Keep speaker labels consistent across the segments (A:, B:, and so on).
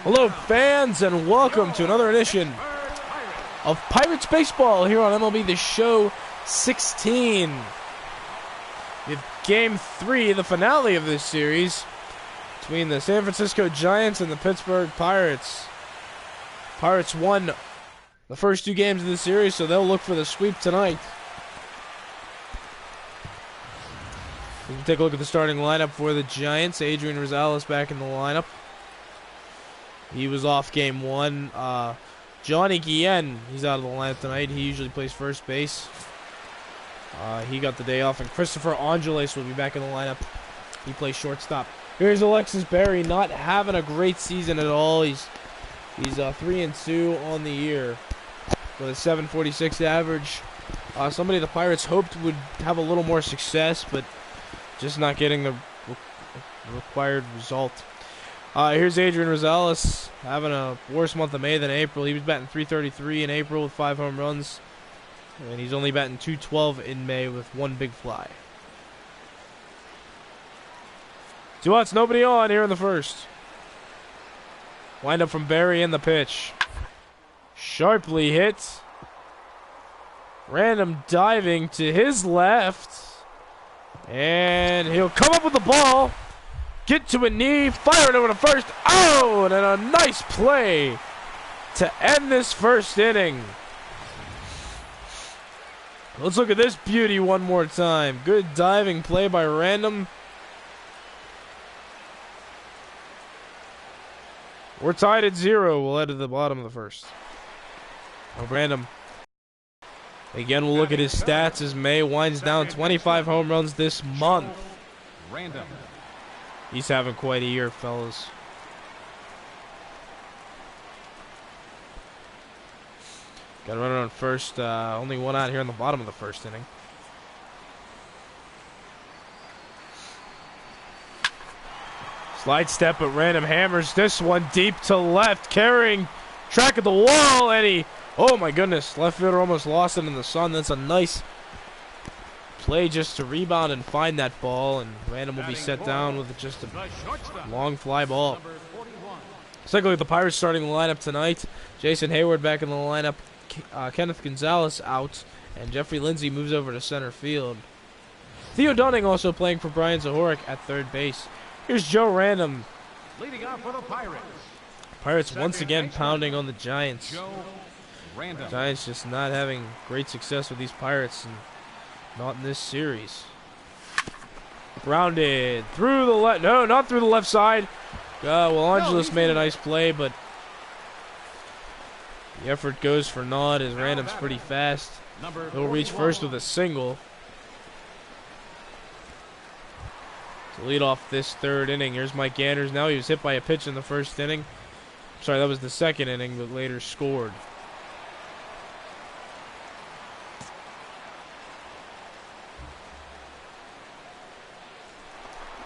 A: Hello, fans, and welcome to another edition of Pirates Baseball here on MLB The Show 16. We have Game 3, the finale of this series, between the San Francisco Giants and the Pittsburgh Pirates. Pirates won the first two games of the series, so they'll look for the sweep tonight. We can take a look at the starting lineup for the Giants. Adrian Rosales back in the lineup. He was off game one. Johnny Guillen, he's out of the lineup tonight. He usually plays first base. He got the day off. And Christopher Angeles will be back in the lineup. He plays shortstop. Here's Alexis Berry, not having a great season at all. He's 3-2 on the year with a 7.46 average. Somebody the Pirates hoped would have a little more success, but just not getting the required result. Here's Adrian Rosales having a worse month of May than April. He was batting .333 in April with 5 home runs, and he's only batting .212 in May with 1 big fly. 2 outs, nobody on here in the first. Wind up from Berry in the pitch. Sharply hit. Random diving to his left, and he'll come up with the ball. Get to a knee, fire it over to first. Oh, and then a nice play to end this first inning. Let's look at this beauty one more time. Good diving play by Random. We're tied at 0. We'll head to the bottom of the first. Random. Again, we'll look at his stats as May winds down 25 home runs this month. Random. He's having quite a year, fellas. Got a runner on first. Only 1 out here in the bottom of the first inning. Slide step, but Random hammers this one deep to left, carrying track of the wall, and he, oh my goodness, left fielder almost lost it in the sun. That's a nice play just to rebound and find that ball, and Random will be set down with just a long fly ball. Let's take a look at the Pirates starting lineup tonight. Jason Hayward back in the lineup. Kenneth Gonzalez out, and Jeffrey Lindsay moves over to center field. Theo Dunning also playing for Brian Zahorik at third base. Here's Joe Random.
B: Leading off for the Pirates.
A: Pirates once again pounding on the Giants. Giants just not having great success with these Pirates, and not in this series. Grounded through the left. No, not through the left side. Well, Angeles made a nice play, but the effort goes for naught as Random's pretty fast. He'll reach first with a single to lead off this third inning. Here's Mike Anders. Now he was hit by a pitch in the first inning. Sorry, that was the second inning, but later scored.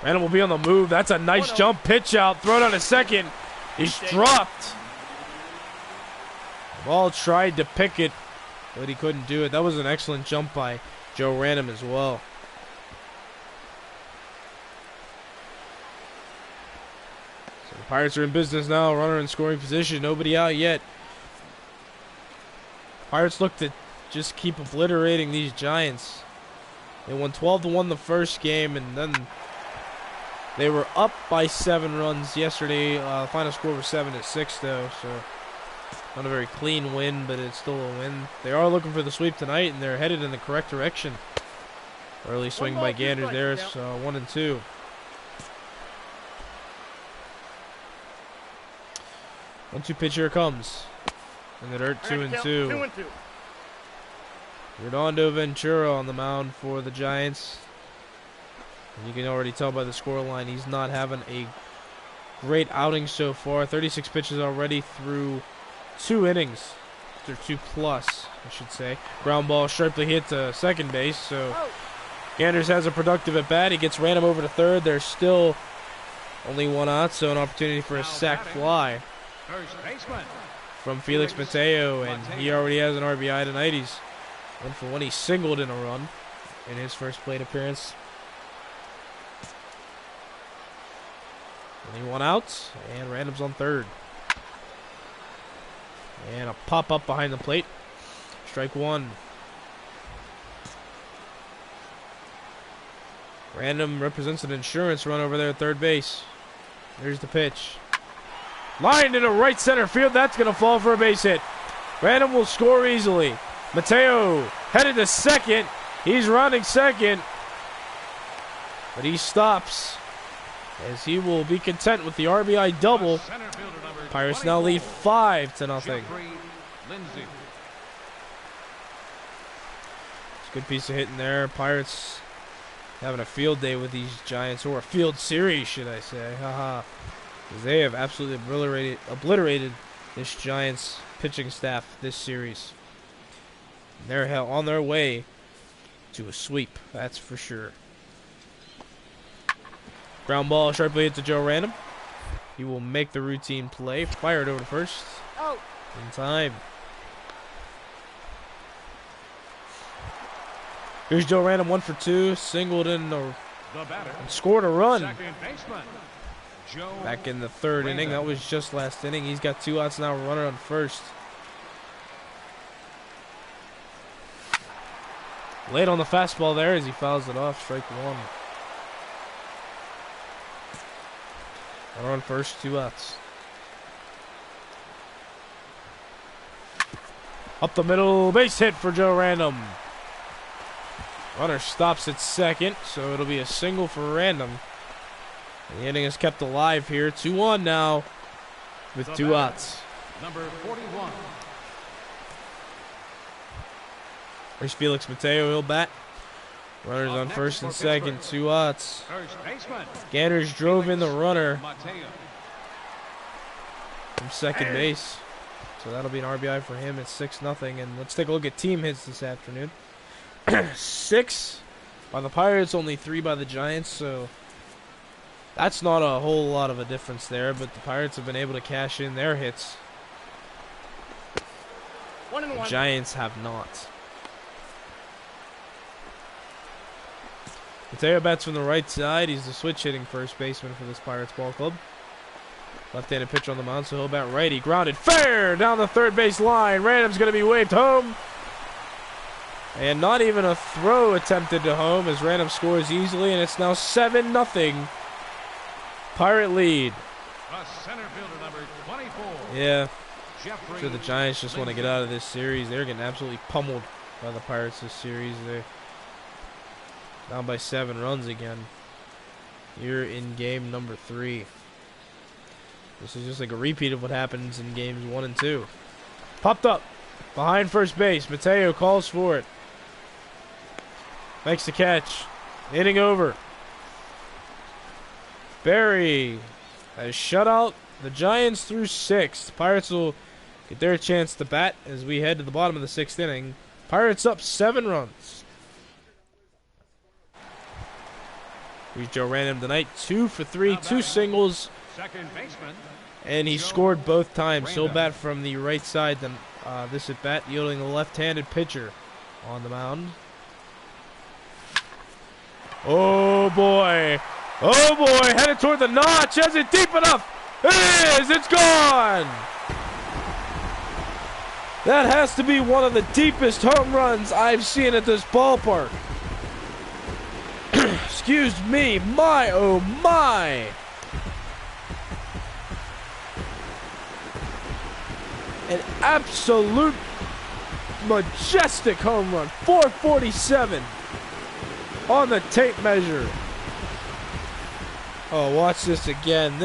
A: Random will be on the move. That's a nice jump pitch out. Thrown on a second. He's dropped. Ball tried to pick it, but he couldn't do it. That was an excellent jump by Joe Random as well. So the Pirates are in business now. Runner in scoring position. Nobody out yet. Pirates look to just keep obliterating these Giants. They won 12-1 the first game, and then they were up by 7 runs yesterday. The final score was 7-6, though, so not a very clean win, but it's still a win. They are looking for the sweep tonight, and they're headed in the correct direction. Early swing by Ganders there. It's 1-2. One-two pitch here comes. And the dirt 2-2. Redondo Ventura on the mound for the Giants. And you can already tell by the scoreline he's not having a great outing so far. 36 pitches already through 2 innings. Through 2+, I should say. Ground ball sharply hit to second base. So Ganders has a productive at bat. He gets Random over to third. There's still only 1 out, so an opportunity for a sac fly from Felix Mateo, and he already has an RBI tonight. He's 1 for 1. He singled in a run in his first plate appearance. Only 1 out, and Random's on third. And a pop up behind the plate. Strike one. Random represents an insurance run over there at third base. Here's the pitch. Lined into right center field. That's going to fall for a base hit. Random will score easily. Mateo headed to second. He's running second. But he stops as he will be content with the RBI double. Pirates now lead 5-0. It's a good piece of hitting there. Pirates having a field day with these Giants, or a field series, should I say. Haha. They have absolutely obliterated this Giants pitching staff this series. They're on their way to a sweep, that's for sure. Ground ball sharply hit to Joe Random. He will make the routine play. Fired over to first.
C: Oh.
A: In time. Here's Joe Random, 1 for 2. Singled in and scored a run. Back in the third inning. That was just last inning. He's got 2 outs now. Runner on first. Late on the fastball there as he fouls it off. Strike one. Runner on first. 2 outs. Up the middle. Base hit for Joe Random. Runner stops at second, so it'll be a single for Random. The inning is kept alive here. 2-1 now with 2 outs.
B: Number 41.
A: Here's Felix Mateo. He'll bat. Runners on first and second. 2 outs. Ganners drove in the runner from second base. So that'll be an RBI for him at 6-0. And let's take a look at team hits this afternoon. 6 by the Pirates, only 3 by the Giants, so that's not a whole lot of a difference there, but the Pirates have been able to cash in their hits. The Giants have not. Mateo bats from the right side. He's the switch hitting first baseman for this Pirates ball club. Left-handed pitcher on the mound, so he'll bat righty. Grounded fair down the third base line. Random's going to be waved home. And not even a throw attempted to home as Random scores easily, and it's now 7-0. Pirate lead.
B: Center fielder number 24.
A: Yeah. I'm sure the Giants just want to get out of this series. They're getting absolutely pummeled by the Pirates this series. They're down by 7 runs again. Here in game number 3. This is just like a repeat of what happens in games 1 and 2. Popped up behind first base. Mateo calls for it. Makes the catch. Inning over. Barry has shut out the Giants through 6. The Pirates will get their chance to bat as we head to the bottom of the 6th inning. Pirates up 7 runs. Here's Joe Random tonight. 2 for 3, 2 singles.
B: Second baseman.
A: And he scored both times. He'll bat from the right side then this at bat, yielding the left-handed pitcher on the mound. Oh boy. Oh boy. Headed toward the notch. Is it deep enough? It is. It's gone. That has to be one of the deepest home runs I've seen at this ballpark. Excuse me. My, oh my. An absolute majestic home run. 447 on the tape measure. Oh, watch this again.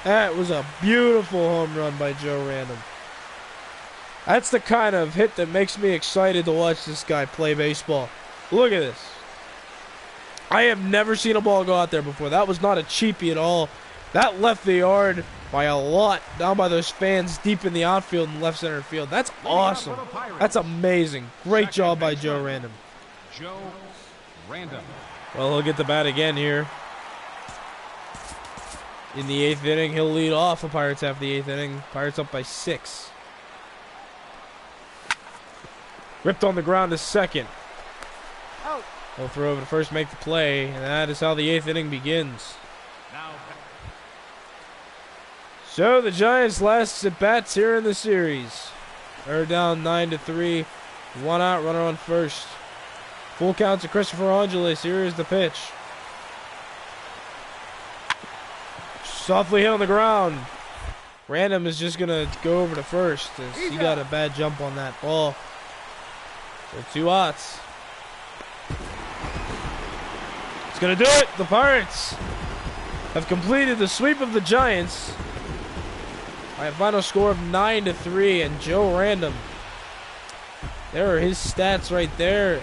A: That was a beautiful home run by Joe Random. That's the kind of hit that makes me excited to watch this guy play baseball. Look at this. I have never seen a ball go out there before. That was not a cheapie at all. That left the yard by a lot, down by those fans deep in the outfield and left center field. That's awesome. That's amazing. Great job by Joe Random.
B: Joe Random.
A: Well, he'll get the bat again here. In the 8th inning, he'll lead off. The Pirates have the 8th inning. Pirates up by 6. Ripped on the ground to second. He'll throw over to first, make the play, and that is how the 8th inning begins. So the Giants' last at bats here in the series. They're down 9-3. 1 out, runner on first. Full count to Christopher Angeles. Here is the pitch. Softly hit on the ground. Random is just going to go over to first as he got a bad jump on that ball. So 2 outs. It's going to do it. The Pirates have completed the sweep of the Giants by a final score of 9-3. And Joe Random, there are his stats right there.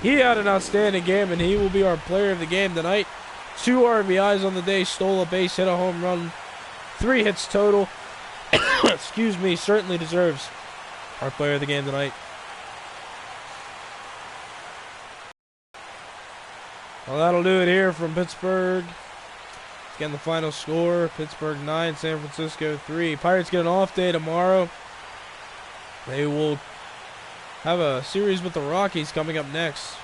A: He had an outstanding game, and he will be our player of the game tonight. 2 RBIs on the day, stole a base, hit a home run, 3 hits total. Excuse me, certainly deserves our player of the game tonight. Well, that'll do it here from Pittsburgh. Again, the final score, Pittsburgh 9, San Francisco 3. Pirates get an off day tomorrow. They will have a series with the Rockies coming up next.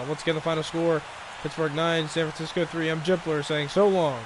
A: Once again, the final score, Pittsburgh 9, San Francisco 3. I'm Jipler saying so long.